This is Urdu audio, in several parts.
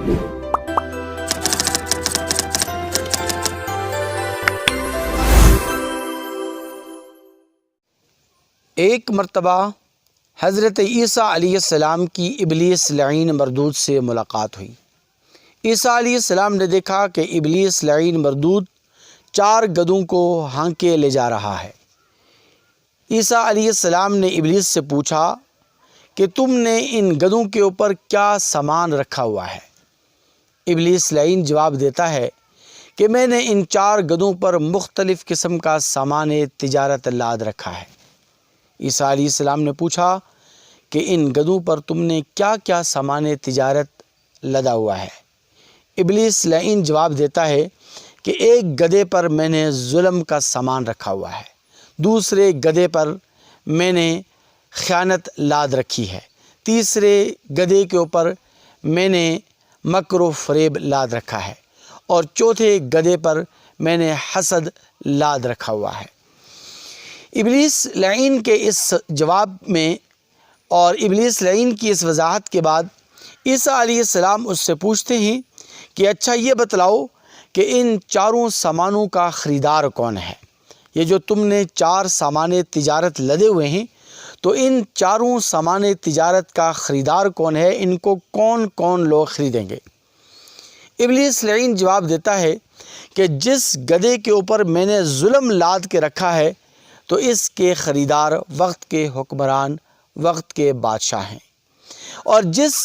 ایک مرتبہ حضرت عیسیٰ علیہ السلام کی ابلیس لعین مردود سے ملاقات ہوئی۔ عیسیٰ علیہ السلام نے دیکھا کہ ابلیس لعین مردود 4 گدھوں کو ہانکے لے جا رہا ہے۔ عیسیٰ علیہ السلام نے ابلیس سے پوچھا کہ تم نے ان گدھوں کے اوپر کیا سامان رکھا ہوا ہے؟ ابلیس لعین جواب دیتا ہے کہ میں نے ان 4 گدھوں پر مختلف قسم کا سامان تجارت لاد رکھا ہے۔ عیسیٰ علیہ السلام نے پوچھا کہ ان گدھوں پر تم نے کیا کیا سامان تجارت لدا ہوا ہے؟ ابلیس لعین جواب دیتا ہے کہ ایک گدھے پر میں نے ظلم کا سامان رکھا ہوا ہے، دوسرے گدھے پر میں نے خیانت لاد رکھی ہے، تیسرے گدھے کے اوپر میں نے مکر و فریب لاد رکھا ہے، اور چوتھے گدھے پر میں نے حسد لاد رکھا ہوا ہے۔ ابلیس لعین کے اس جواب میں اور ابلیس لعین کی اس وضاحت کے بعد عیسیٰ علیہ السلام اس سے پوچھتے ہیں کہ اچھا یہ بتلاؤ کہ ان 4 سامانوں کا خریدار کون ہے؟ یہ جو تم نے 4 سامان تجارت لدے ہوئے ہیں، تو ان 4 سامان تجارت کا خریدار کون ہے؟ ان کو کون کون لوگ خریدیں گے؟ ابلیس لعین جواب دیتا ہے کہ جس گدھے کے اوپر میں نے ظلم لاد کے رکھا ہے تو اس کے خریدار وقت کے حکمران، وقت کے بادشاہ ہیں، اور جس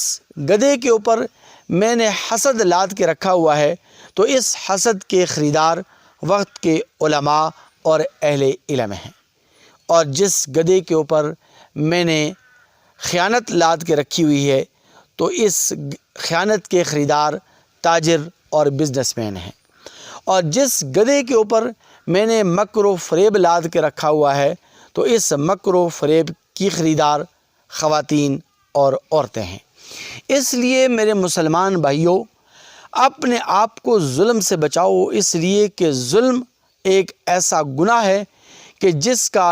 گدھے کے اوپر میں نے حسد لاد کے رکھا ہوا ہے تو اس حسد کے خریدار وقت کے علماء اور اہل علم ہیں، اور جس گدھے کے اوپر میں نے خیانت لاد کے رکھی ہوئی ہے تو اس خیانت کے خریدار تاجر اور بزنس مین ہیں، اور جس گدھے کے اوپر میں نے مکر و فریب لاد کے رکھا ہوا ہے تو اس مکر و فریب کی خریدار خواتین اور عورتیں ہیں۔ اس لیے میرے مسلمان بھائیوں، اپنے آپ کو ظلم سے بچاؤ، اس لیے کہ ظلم ایک ایسا گناہ ہے کہ جس کا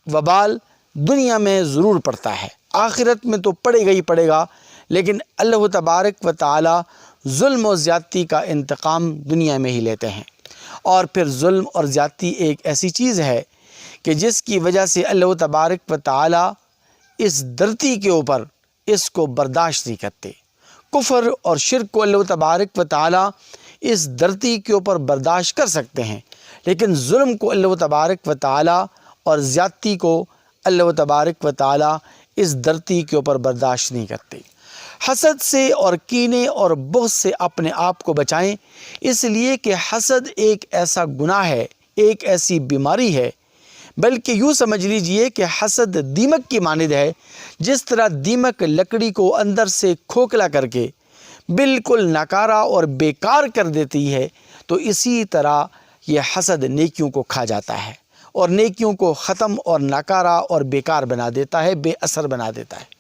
وبال دنیا میں ضرور پڑتا ہے، آخرت میں تو پڑے گا ہی پڑے گا، لیکن اللہ تبارک و تعالی ظلم و زیادتی کا انتقام دنیا میں ہی لیتے ہیں۔ اور پھر ظلم اور زیادتی ایک ایسی چیز ہے کہ جس کی وجہ سے اللہ تبارک و تعالی اس دھرتی کے اوپر اس کو برداشت نہیں کرتے۔ کفر اور شرک کو اللہ تبارک و تعالی اس دھرتی کے اوپر برداشت کر سکتے ہیں، لیکن ظلم کو اللہ تبارک و تعالی اور زیادتی کو اللہ تبارک و تعالی اس دھرتی کے اوپر برداشت نہیں کرتے۔ حسد سے اور کینے اور بغض سے اپنے آپ کو بچائیں، اس لیے کہ حسد ایک ایسا گناہ ہے، ایک ایسی بیماری ہے، بلکہ یوں سمجھ لیجئے کہ حسد دیمک کی مانند ہے۔ جس طرح دیمک لکڑی کو اندر سے کھوکھلا کر کے بالکل ناکارہ اور بیکار کر دیتی ہے، تو اسی طرح یہ حسد نیکیوں کو کھا جاتا ہے اور نیکیوں کو ختم اور ناکارہ اور بیکار بنا دیتا ہے، بے اثر بنا دیتا ہے۔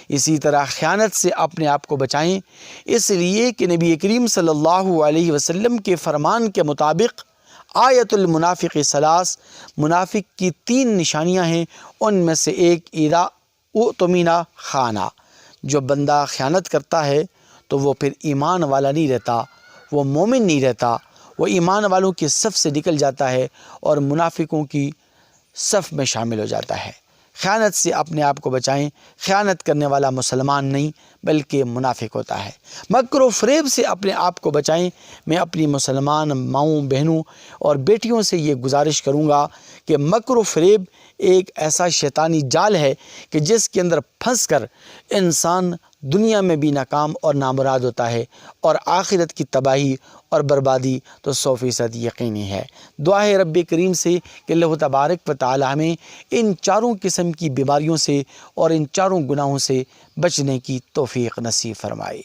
اسی طرح خیانت سے اپنے آپ کو بچائیں، اس لیے کہ نبی کریم صلی اللہ علیہ وسلم کے فرمان کے مطابق آیت المنافق ثلاث، منافق کی 3 نشانیاں ہیں، ان میں سے ایک اذا اؤتمن خانہ، جو بندہ خیانت کرتا ہے تو وہ پھر ایمان والا نہیں رہتا، وہ مومن نہیں رہتا، وہ ایمان والوں کی صف سے نکل جاتا ہے اور منافقوں کی صف میں شامل ہو جاتا ہے۔ خیانت سے اپنے آپ کو بچائیں، خیانت کرنے والا مسلمان نہیں بلکہ منافق ہوتا ہے۔ مکر و فریب سے اپنے آپ کو بچائیں۔ میں اپنی مسلمان ماؤں، بہنوں اور بیٹیوں سے یہ گزارش کروں گا کہ مکر و فریب ایک ایسا شیطانی جال ہے کہ جس کے اندر پھنس کر انسان دنیا میں بھی ناکام اور نامراد ہوتا ہے، اور آخرت کی تباہی اور بربادی تو 100% یقینی ہے۔ دعا ہے رب کریم سے کہ اللہ تبارک و تعالی ہمیں ان 4 قسم کی بیماریوں سے اور ان 4 گناہوں سے بچنے کی توفیق نصیب فرمائے۔